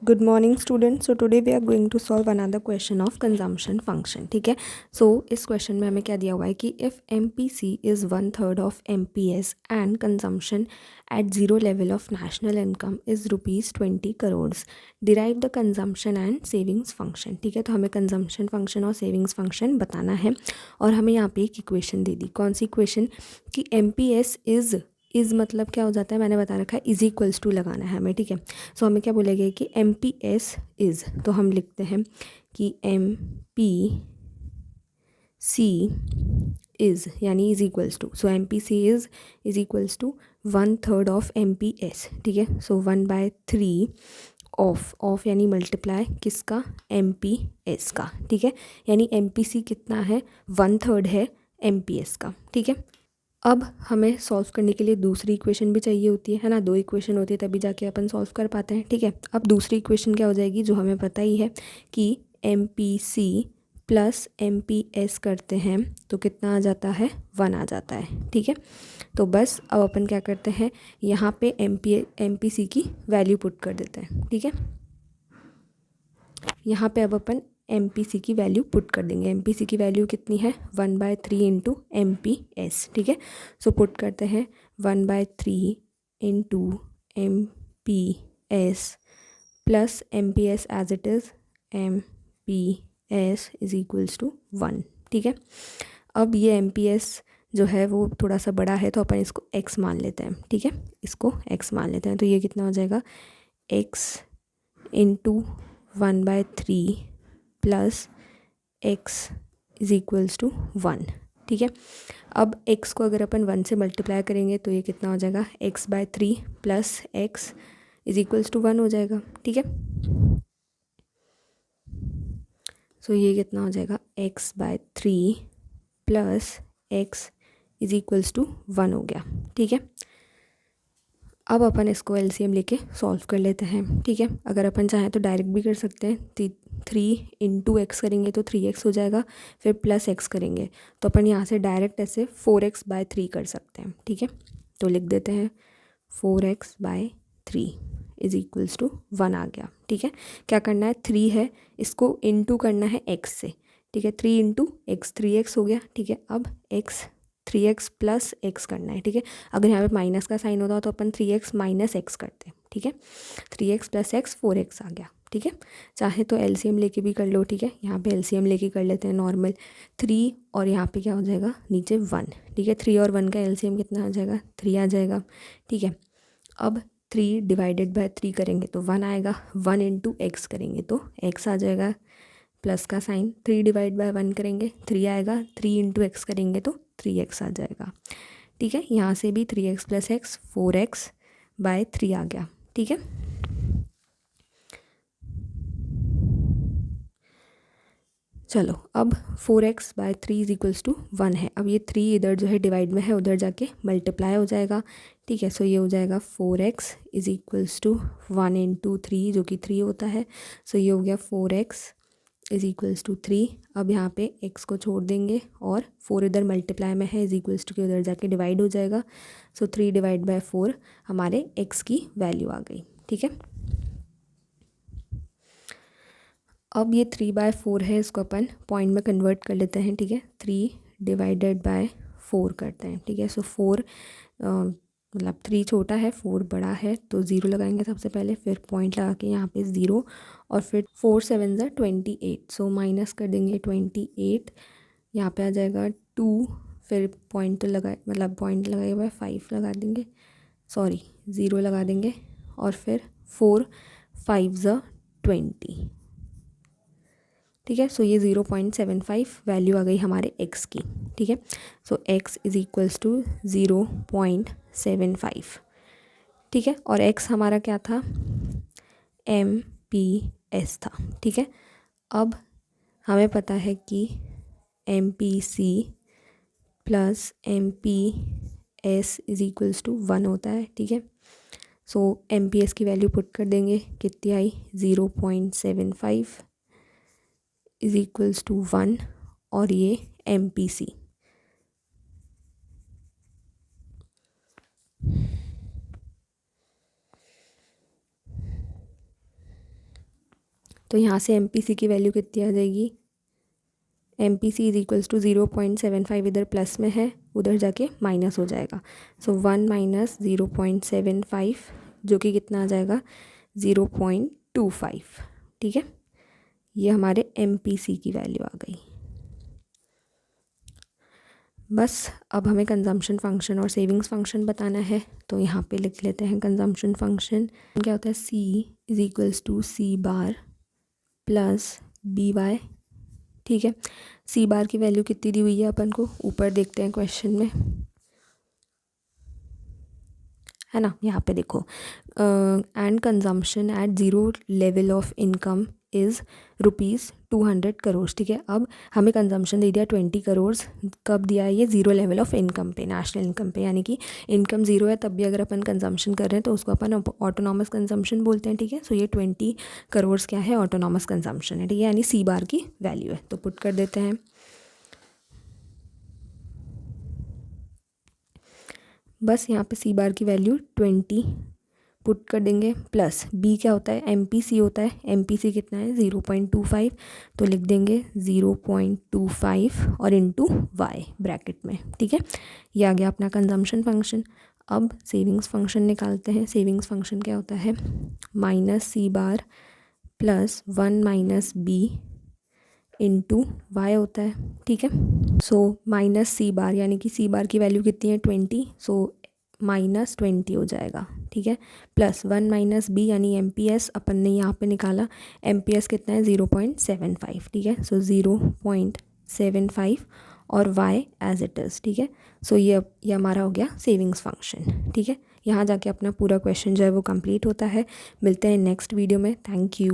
Good morning student. So today we are going to solve another question of consumption function. ठीक है, सो इस question में हमें क्या दिया हुआ है कि if M P C is 1/3 of M P S and consumption at zero level of national income is ₹20 crore, derive the consumption and savings function. ठीक है, तो हमें कंजम्पशन फंक्शन और सेविंग्स फंक्शन बताना है और हमें यहाँ पे एक इक्वेशन दे दी। कौन सी इक्वेशन? कि एम पी एस इज़ मतलब क्या हो जाता है, मैंने बता रखा है इज़ इक्वल्स टू लगाना है हमें। ठीक है, सो हमें क्या बोलेंगे कि एम पी एस इज़, तो हम लिखते हैं कि एम पी सी इज़ यानी is equals to, so M P C is equals to 1/3 of M P S. ठीक है, सो 1/3 ऑफ यानी मल्टीप्लाई किसका? एम पी एस का। ठीक है, यानी एम पी सी कितना है? 1/3 है एम पी एस का। ठीक है, अब हमें सॉल्व करने के लिए दूसरी इक्वेशन भी चाहिए होती है ना, दो इक्वेशन होती है तभी जाके अपन सॉल्व कर पाते हैं। ठीक है, अब दूसरी इक्वेशन क्या हो जाएगी, जो हमें पता ही है कि M P C plus M P S करते हैं तो कितना आ जाता है? 1 आ जाता है। ठीक है, तो बस अब अपन क्या करते हैं, यहाँ पे एम पी सी की वैल्यू पुट कर देते हैं। ठीक है, यहाँ पे अब अपन एम पी सी की वैल्यू पुट कर देंगे। एम पी सी की वैल्यू कितनी है? 1/3 इंटू एम पी एस। ठीक है, सो पुट करते हैं 1/3 into M P S plus M P S as it is M P S is equals to 1। ठीक है, अब ये एम पी एस जो है वो थोड़ा सा बड़ा है तो अपन इसको x मान लेते हैं। ठीक है, इसको x मान लेते हैं, तो ये कितना हो जाएगा? x into 1/3 plus x is equals to 1। ठीक है, अब x को अगर अपन 1 से मल्टीप्लाई करेंगे तो ये कितना हो जाएगा? x/3 plus x is equals to 1 हो जाएगा। ठीक है, सो ये कितना हो जाएगा? x/3 plus x is equals to 1 हो गया। ठीक है, अब अपन इसको एलसीएम लेके सॉल्व कर लेते हैं। ठीक है, अगर अपन चाहें तो डायरेक्ट भी कर सकते हैं। 3 इंटू एक्स करेंगे तो 3x हो जाएगा, फिर प्लस x करेंगे तो अपन यहाँ से डायरेक्ट ऐसे 4x/3 कर सकते हैं। ठीक है, तो लिख देते हैं 4x/3 इज इक्वल्स टू 1 आ गया। ठीक है, क्या करना है? 3 है, इसको इंटू करना है x से। ठीक है, 3 इंटू एक्स 3x हो गया। ठीक है, अब x 3x प्लस x करना है। ठीक है, अगर यहाँ पे माइनस का साइन होता तो अपन 3x माइनस x करते हैं। ठीक है, 3x प्लस x 4x आ गया। ठीक है, चाहे तो एलसीएम लेके भी कर लो। ठीक है, यहाँ पे एलसीएम लेके कर लेते हैं नॉर्मल 3 और यहाँ पे क्या हो जाएगा? नीचे 1। ठीक है, 3 और 1 का एलसीएम कितना आ जाएगा? 3 आ जाएगा। ठीक है, अब 3 डिवाइडेड बाय 3 करेंगे तो 1 आएगा, 1 इंटू एक्स करेंगे तो x आ जाएगा, प्लस का साइन 3 डिवाइड बाय 1 करेंगे 3 आएगा, 3 इंटू एक्स करेंगे तो 3x आ जाएगा। ठीक है, यहाँ से भी 3x प्लस एक्स 4x/3 आ गया। ठीक है, चलो अब 4x/3 इज इक्वल्स टू 1 है। अब ये 3 इधर जो है डिवाइड में है, उधर जाके मल्टीप्लाई हो जाएगा। ठीक है, सो ये हो जाएगा 4x is equals to 1 into 3 जो कि 3 होता है। सो ये हो गया 4x इज इक्वल्स टू 3। अब यहाँ पे x को छोड़ देंगे और 4 इधर मल्टीप्लाई में है, इज इक्वल्स टू के उधर जाके डिवाइड हो जाएगा। सो 3 डिवाइड बाय 4 हमारे x की वैल्यू आ गई। ठीक है, अब ये 3/4 है, इसको अपन पॉइंट में कन्वर्ट कर लेते हैं। ठीक है, 3 डिवाइडेड बाय 4 करते हैं। ठीक है, सो 4 मतलब 3 छोटा है 4 बड़ा है तो 0 लगाएंगे सबसे पहले, फिर पॉइंट लगा के यहाँ पे 0 और फिर 4 7 ज़ा 28, सो माइनस कर देंगे 28, यहाँ पे आ जाएगा 2, फिर पॉइंट तो लगाए मतलब पॉइंट लगाए हुआ है 5 लगा देंगे, सॉरी 0 लगा देंगे और फिर 4 5 ज़ा 20। ठीक है, सो ये 0.75 वैल्यू आ गई हमारे x की। ठीक है, सो x इज इक्वल्स टू 0.75। ठीक है, और x हमारा क्या था? MPS था। ठीक है, अब हमें पता है कि MPC plus MPS is equals to 1 होता है। ठीक है, सो MPS की वैल्यू पुट कर देंगे, कितनी आई? 0.75 इज इक्वल्स टू 1 और ये MPC। तो यहाँ से MPC की वैल्यू कितनी आ जाएगी, MPC इज इक्वल्स टू 0.75, इधर प्लस में है, उधर जाके माइनस हो जाएगा। सो 1 माइनस 0.75 जो कि कितना आ जाएगा 0.25, ठीक है। ये हमारे MPC की वैल्यू आ गई। बस अब हमें कंजम्पशन फंक्शन और सेविंग्स फंक्शन बताना है, तो यहाँ पे लिख लेते हैं कंजम्पशन फंक्शन क्या होता है, C is equals to C bar plus BY, ठीक है। C बार की वैल्यू कितनी दी हुई है अपन को, ऊपर देखते हैं क्वेश्चन में, है ना। यहाँ पे देखो, and consumption at zero level of income is ₹200 crore, ठीक है। अब हमें कंजम्पशन दे दिया 20 करोड़, कब दिया है ये, ज़ीरो लेवल ऑफ इनकम पे, नेशनल इनकम पे, यानी कि इनकम ज़ीरो है तब भी अगर अपन कंजम्पशन कर रहे हैं तो उसको अपन ऑटोनॉमस कंजम्पशन बोलते हैं, ठीक है। सो ये 20 करोड़ क्या है, ऑटोनॉमस कंजम्पशन है, ठीक है, यानी C बार की वैल्यू है। तो पुट कर देते हैं, बस यहाँ पे C बार की वैल्यू 20 पुट कर देंगे, प्लस B क्या होता है, MPC होता है, MPC कितना है 0.25, तो लिख देंगे 0.25 और इंटू Y ब्रैकेट में, ठीक है। ये आ गया अपना कंजम्पशन फंक्शन। अब सेविंग्स फंक्शन निकालते हैं। सेविंग्स फंक्शन क्या होता है, minus C bar plus 1 minus B into Y होता है, ठीक है। सो माइनस C बार, यानी कि C बार की वैल्यू कितनी है 20, सो -20 हो जाएगा, ठीक है। प्लस 1 माइनस B यानी MPS अपन ने यहाँ पे निकाला, MPS कितना है 0.75, ठीक है। सो 0.75 और Y एज इट इज़, ठीक है। सो ये हमारा हो गया सेविंग्स फंक्शन, ठीक है। यहाँ जाके अपना पूरा क्वेश्चन जो है वो कंप्लीट होता है। मिलते हैं नेक्स्ट वीडियो में। Thank you.